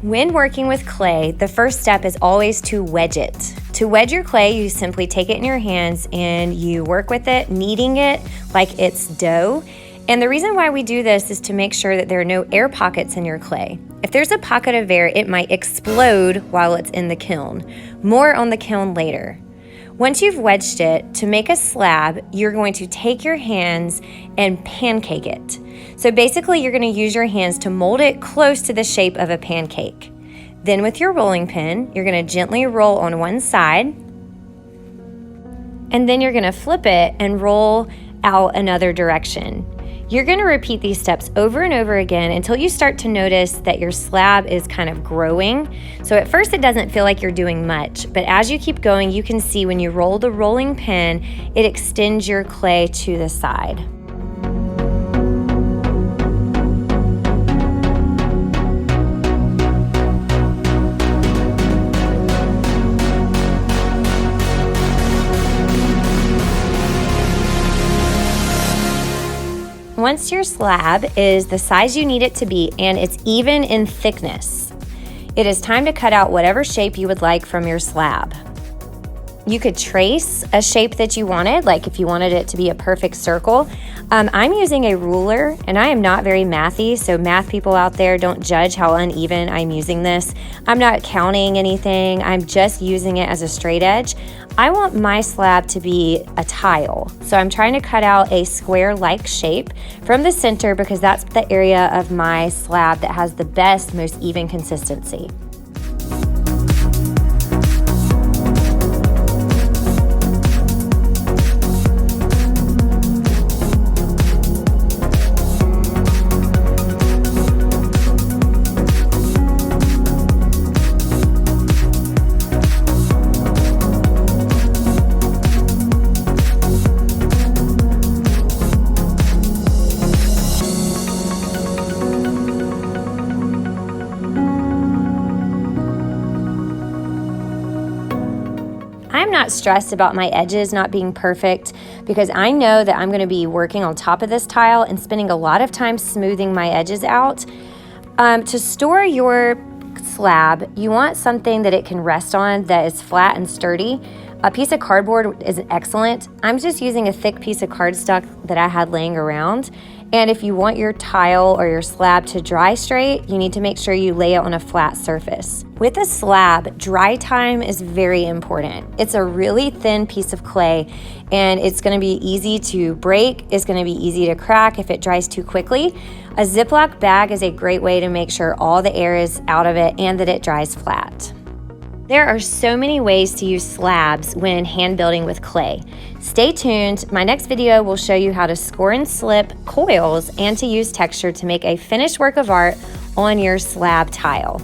When working with clay, the first step is always to wedge it. To wedge your clay, you simply take it in your hands and you work with it, kneading it like it's dough. And the reason why we do this is to make sure that there are no air pockets in your clay. If there's a pocket of air, it might explode while it's in the kiln. More on the kiln later. Once you've wedged it, to make a slab, you're going to take your hands and pancake it. So basically, you're going to use your hands to mold it close to the shape of a pancake. Then with your rolling pin, you're going to gently roll on one side, and then you're going to flip it and roll out another direction. You're going to repeat these steps over and over again until you start to notice that your slab is kind of growing. So at first it doesn't feel like you're doing much, but as you keep going, you can see when you roll the rolling pin, it extends your clay to the side. Once your slab is the size you need it to be and it's even in thickness, it is time to cut out whatever shape you would like from your slab. You could trace a shape that you wanted, like if you wanted it to be a perfect circle. I'm using a ruler, and I am not very mathy, so math people out there, don't judge how uneven I'm using this. I'm not counting anything, I'm just using it as a straight edge. I want my slab to be a tile, so I'm trying to cut out a square-like shape from the center because that's the area of my slab that has the best, most even consistency. I'm not stressed about my edges not being perfect because I know that I'm going to be working on top of this tile and spending a lot of time smoothing my edges out. To store your slab, you want something that it can rest on that is flat and sturdy. A piece of cardboard is excellent. I'm just using a thick piece of cardstock that I had laying around. And if you want your tile or your slab to dry straight, you need to make sure you lay it on a flat surface. With a slab, dry time is very important. It's a really thin piece of clay, and it's going to be easy to break. It's going to be easy to crack if it dries too quickly. A Ziploc bag is a great way to make sure all the air is out of it and that it dries flat. There are so many ways to use slabs when hand building with clay. Stay tuned. My next video will show you how to score and slip coils and to use texture to make a finished work of art on your slab tile.